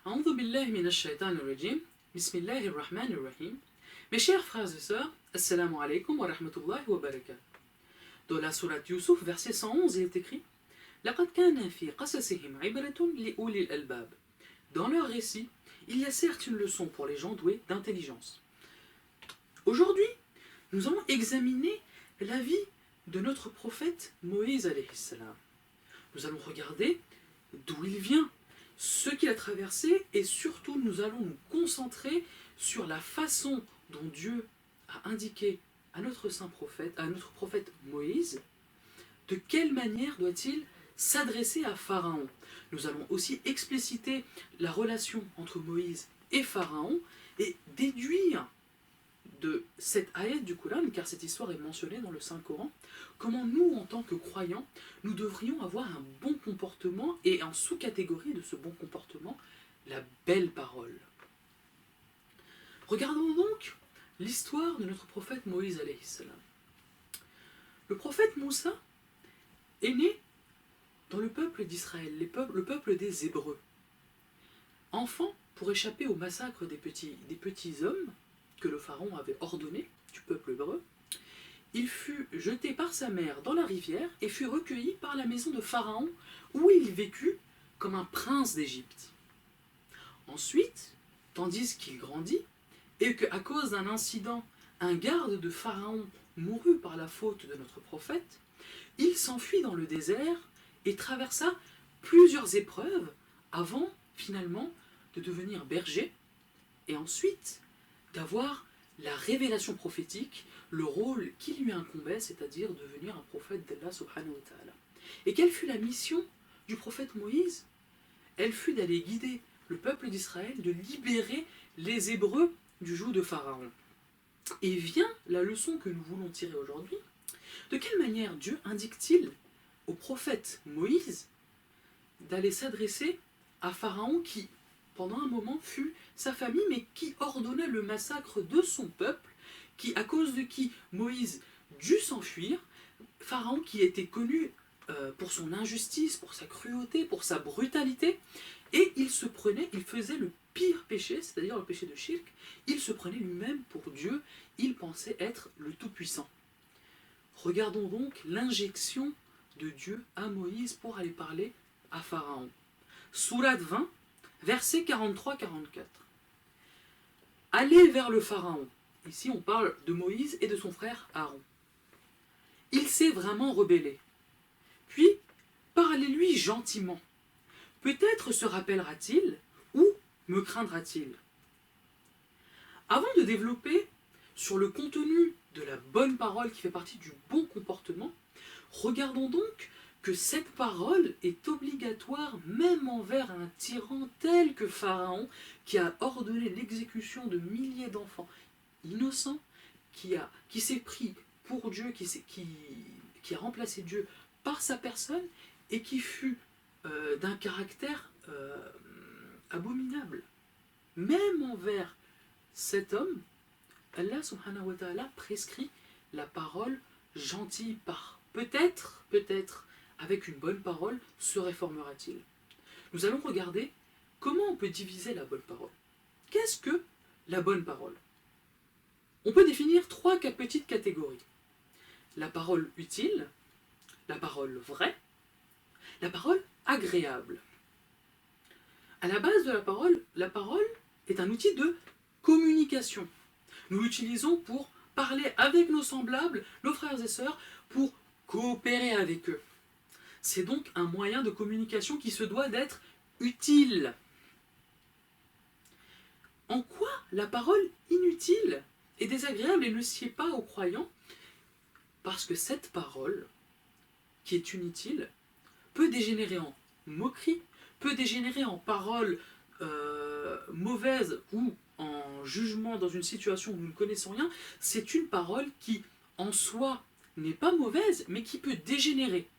A'udhu billahi minash shaitanir rajim. Bismillahir rahmanir rahim. Mes chers frères et sœurs, assalamu alaikum wa rahmatullahi wa barakatuh. Dans la sourate Yusuf, verset 111, il est écrit لَقَدْ كَانَ فِي قَصَصِهِمْ عِبْرَةٌ لِأُولِي الْأَلْبَابِ. Dans leur récit, il y a certes une leçon pour les gens doués d'intelligence. Aujourd'hui, nous allons examiner la vie de notre prophète Moïse alayhi salam. Nous allons regarder d'où il vient, ce qu'il a traversé, et surtout nous allons nous concentrer sur la façon dont Dieu a indiqué à notre saint prophète, à notre prophète Moïse, de quelle manière doit-il s'adresser à Pharaon. Nous allons aussi expliciter la relation entre Moïse et Pharaon et déduire de cette ayat du Coran, car cette histoire est mentionnée dans le Saint-Coran, comment nous, en tant que croyants, nous devrions avoir un bon comportement et en sous-catégorie de ce bon comportement, la belle parole. Regardons donc l'histoire de notre prophète Moïse alayhi salam. Le prophète Moussa est né dans le peuple d'Israël, le peuple des Hébreux. Enfant, pour échapper au massacre des petits hommes que le pharaon avait ordonné du peuple hébreu, il fut jeté par sa mère dans la rivière et fut recueilli par la maison de Pharaon, où il vécut comme un prince d'Égypte. Ensuite, tandis qu'il grandit, et qu'à cause d'un incident, un garde de Pharaon mourut par la faute de notre prophète, il s'enfuit dans le désert et traversa plusieurs épreuves avant, finalement, de devenir berger, et ensuite d'avoir la révélation prophétique, le rôle qui lui incombait, c'est-à-dire devenir un prophète d'Allah subhanahu wa ta'ala. Et quelle fut la mission du prophète Moïse? Elle fut d'aller guider le peuple d'Israël, de libérer les Hébreux du joug de Pharaon. Et vient la leçon que nous voulons tirer aujourd'hui. De quelle manière Dieu indique-t-il au prophète Moïse d'aller s'adresser à Pharaon qui, pendant un moment, fut sa famille, mais qui ordonnait le massacre de son peuple, à cause de qui Moïse dut s'enfuir, Pharaon qui était connu pour son injustice, pour sa cruauté, pour sa brutalité, et il faisait le pire péché, c'est-à-dire le péché de shirk, il se prenait lui-même pour Dieu, il pensait être le Tout-Puissant. Regardons donc l'injection de Dieu à Moïse pour aller parler à Pharaon. Sourate 20, versets 43-44. Allez vers le Pharaon. Ici on parle de Moïse et de son frère Aaron. Il s'est vraiment rebellé. Puis, parlez-lui gentiment. Peut-être se rappellera-t-il ou me craindra-t-il. Avant de développer sur le contenu de la bonne parole qui fait partie du bon comportement, regardons donc que cette parole est obligatoire même envers un tyran tel que Pharaon, qui a ordonné l'exécution de milliers d'enfants innocents, qui s'est pris pour Dieu, qui a remplacé Dieu par sa personne, et qui fut d'un caractère abominable. Même envers cet homme, Allah subhanahu wa ta'ala prescrit la parole gentille par peut-être, avec une bonne parole, se réformera-t-il. Nous allons regarder comment on peut diviser la bonne parole. Qu'est-ce que la bonne parole? On peut définir trois petites catégories. La parole utile, la parole vraie, la parole agréable. À la base de la parole est un outil de communication. Nous l'utilisons pour parler avec nos semblables, nos frères et sœurs, pour coopérer avec eux. C'est donc un moyen de communication qui se doit d'être utile. En quoi la parole inutile est désagréable et ne sied pas aux croyants? Parce que cette parole, qui est inutile, peut dégénérer en moquerie, peut dégénérer en paroles mauvaises ou en jugement dans une situation où nous ne connaissons rien. C'est une parole qui, en soi, n'est pas mauvaise, mais qui peut dégénérer.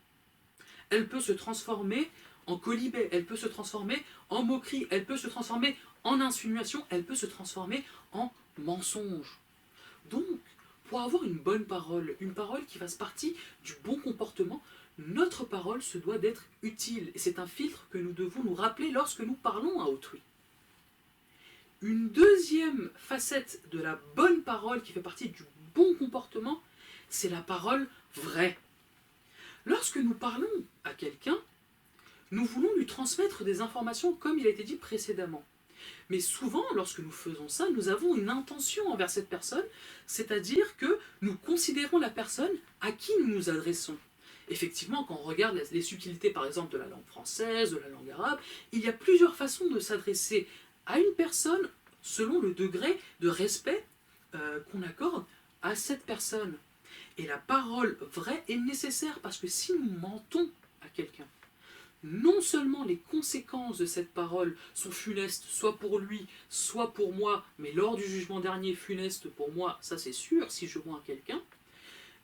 Elle peut se transformer en colibet, elle peut se transformer en moquerie, elle peut se transformer en insinuation, elle peut se transformer en mensonge. Donc, pour avoir une bonne parole, une parole qui fasse partie du bon comportement, notre parole se doit d'être utile. Et c'est un filtre que nous devons nous rappeler lorsque nous parlons à autrui. Une deuxième facette de la bonne parole qui fait partie du bon comportement, c'est la parole vraie. Lorsque nous parlons à quelqu'un, nous voulons lui transmettre des informations comme il a été dit précédemment. Mais souvent, lorsque nous faisons ça, nous avons une intention envers cette personne, c'est-à-dire que nous considérons la personne à qui nous nous adressons. Effectivement, quand on regarde les subtilités, par exemple, de la langue française, de la langue arabe, il y a plusieurs façons de s'adresser à une personne selon le degré de respect qu'on accorde à cette personne. Et la parole vraie est nécessaire parce que si nous mentons à quelqu'un, non seulement les conséquences de cette parole sont funestes, soit pour lui, soit pour moi, mais lors du jugement dernier, funeste pour moi, ça c'est sûr, si je vois quelqu'un,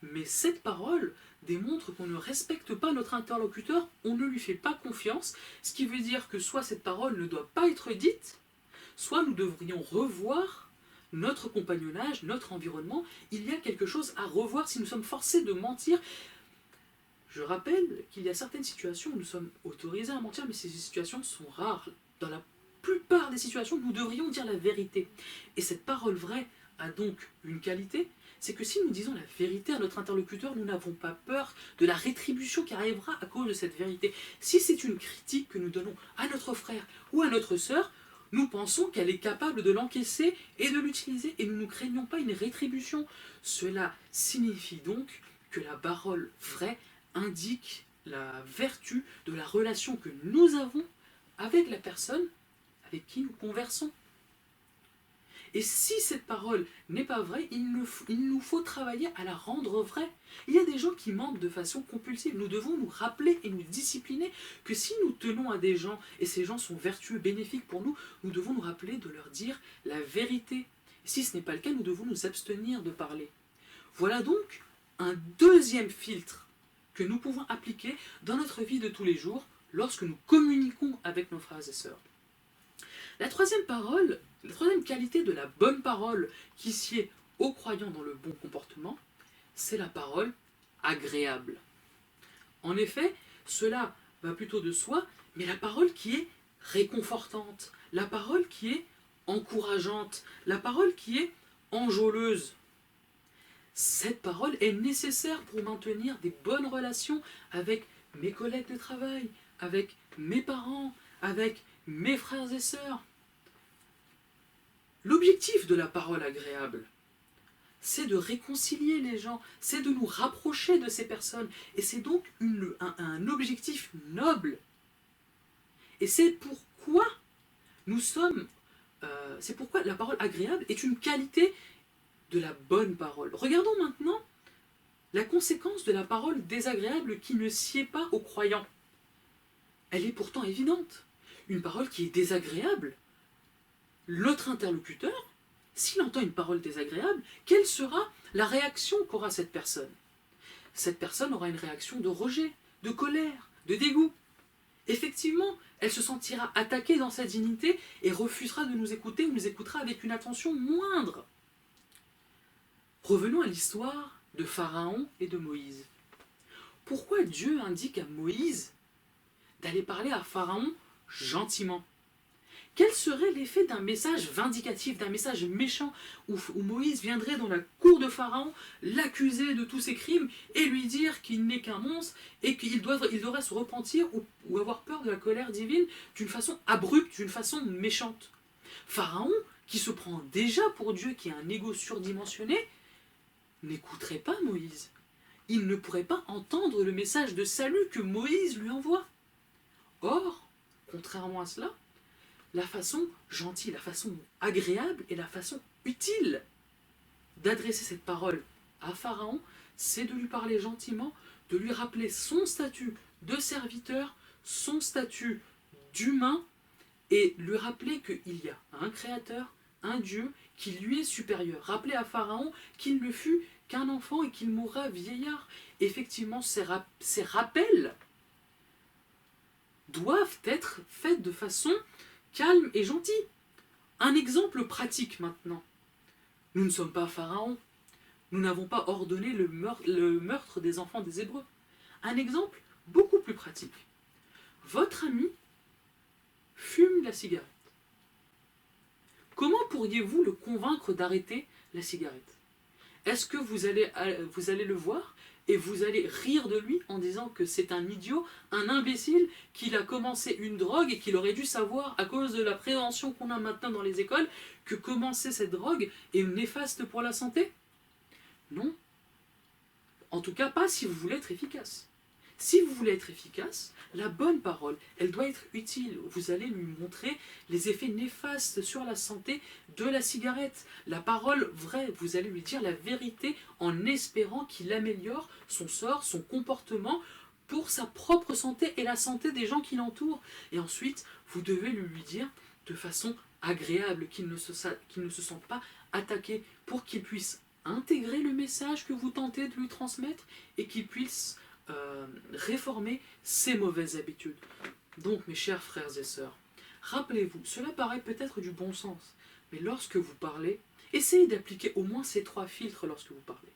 mais cette parole démontre qu'on ne respecte pas notre interlocuteur, on ne lui fait pas confiance, ce qui veut dire que soit cette parole ne doit pas être dite, soit nous devrions revoir notre compagnonnage, notre environnement, il y a quelque chose à revoir si nous sommes forcés de mentir. Je rappelle qu'il y a certaines situations où nous sommes autorisés à mentir, mais ces situations sont rares. Dans la plupart des situations, nous devrions dire la vérité. Et cette parole vraie a donc une qualité, c'est que si nous disons la vérité à notre interlocuteur, nous n'avons pas peur de la rétribution qui arrivera à cause de cette vérité. Si c'est une critique que nous donnons à notre frère ou à notre sœur, nous pensons qu'elle est capable de l'encaisser et de l'utiliser, et nous ne craignons pas une rétribution. Cela signifie donc que la parole vraie indique la vertu de la relation que nous avons avec la personne avec qui nous conversons. Et si cette parole n'est pas vraie, il nous faut travailler à la rendre vraie. Il y a des gens qui mentent de façon compulsive. Nous devons nous rappeler et nous discipliner que si nous tenons à des gens, et ces gens sont vertueux, bénéfiques pour nous, nous devons nous rappeler de leur dire la vérité. Et si ce n'est pas le cas, nous devons nous abstenir de parler. Voilà donc un deuxième filtre que nous pouvons appliquer dans notre vie de tous les jours lorsque nous communiquons avec nos frères et sœurs. La troisième qualité de la bonne parole qui sied aux croyants dans le bon comportement, c'est la parole agréable. En effet, cela va plutôt de soi, mais la parole qui est réconfortante, la parole qui est encourageante, la parole qui est enjôleuse. Cette parole est nécessaire pour maintenir des bonnes relations avec mes collègues de travail, avec mes parents, avec mes frères et sœurs. L'objectif de la parole agréable, c'est de réconcilier les gens, c'est de nous rapprocher de ces personnes. Et c'est donc un objectif noble. Et c'est pourquoi c'est pourquoi la parole agréable est une qualité de la bonne parole. Regardons maintenant la conséquence de la parole désagréable qui ne sied pas aux croyants. Elle est pourtant évidente. Une parole qui est désagréable, l'autre interlocuteur, s'il entend une parole désagréable, quelle sera la réaction qu'aura cette personne? Cette personne aura une réaction de rejet, de colère, de dégoût. Effectivement, elle se sentira attaquée dans sa dignité et refusera de nous écouter ou nous écoutera avec une attention moindre. Revenons à l'histoire de Pharaon et de Moïse. Pourquoi Dieu indique à Moïse d'aller parler à Pharaon gentiment? Quel serait l'effet d'un message vindicatif, d'un message méchant, où Moïse viendrait dans la cour de Pharaon, l'accuser de tous ses crimes et lui dire qu'il n'est qu'un monstre et qu'il devrait se repentir ou avoir peur de la colère divine d'une façon abrupte, d'une façon méchante? Pharaon, qui se prend déjà pour Dieu, qui a un ego surdimensionné, n'écouterait pas Moïse. Il ne pourrait pas entendre le message de salut que Moïse lui envoie. Or, contrairement à cela, la façon gentille, la façon agréable et la façon utile d'adresser cette parole à Pharaon, c'est de lui parler gentiment, de lui rappeler son statut de serviteur, son statut d'humain, et lui rappeler qu'il y a un créateur, un Dieu, qui lui est supérieur. Rappeler à Pharaon qu'il ne fut qu'un enfant et qu'il mourra vieillard. Effectivement, ces rappels doivent être faits de façon calme et gentil. Un exemple pratique maintenant. Nous ne sommes pas Pharaon. Nous n'avons pas ordonné le meurtre des enfants des Hébreux. Un exemple beaucoup plus pratique. Votre ami fume la cigarette. Comment pourriez-vous le convaincre d'arrêter la cigarette? Est-ce que vous allez le voir et vous allez rire de lui en disant que c'est un idiot, un imbécile, qu'il a commencé une drogue et qu'il aurait dû savoir, à cause de la prévention qu'on a maintenant dans les écoles, que commencer cette drogue est néfaste pour la santé? Non. En tout cas, pas si vous voulez être efficace. Si vous voulez être efficace, la bonne parole, elle doit être utile. Vous allez lui montrer les effets néfastes sur la santé de la cigarette. La parole vraie, vous allez lui dire la vérité en espérant qu'il améliore son sort, son comportement pour sa propre santé et la santé des gens qui l'entourent. Et ensuite, vous devez lui dire de façon agréable, qu'il ne se sente pas attaqué, pour qu'il puisse intégrer le message que vous tentez de lui transmettre et qu'il puisse réformer ses mauvaises habitudes. Donc, mes chers frères et sœurs, rappelez-vous, cela paraît peut-être du bon sens, mais lorsque vous parlez, essayez d'appliquer au moins ces 3 filtres lorsque vous parlez.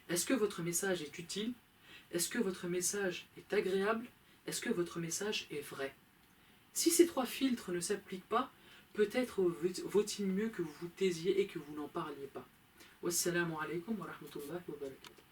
Est-ce que votre message est utile? Est-ce que votre message est agréable? Est-ce que votre message est vrai? Si ces 3 filtres ne s'appliquent pas, peut-être vaut-il mieux que vous vous taisiez et que vous n'en parliez pas. Wassalamu alaikum wa rahmatullahi wa barakatuh.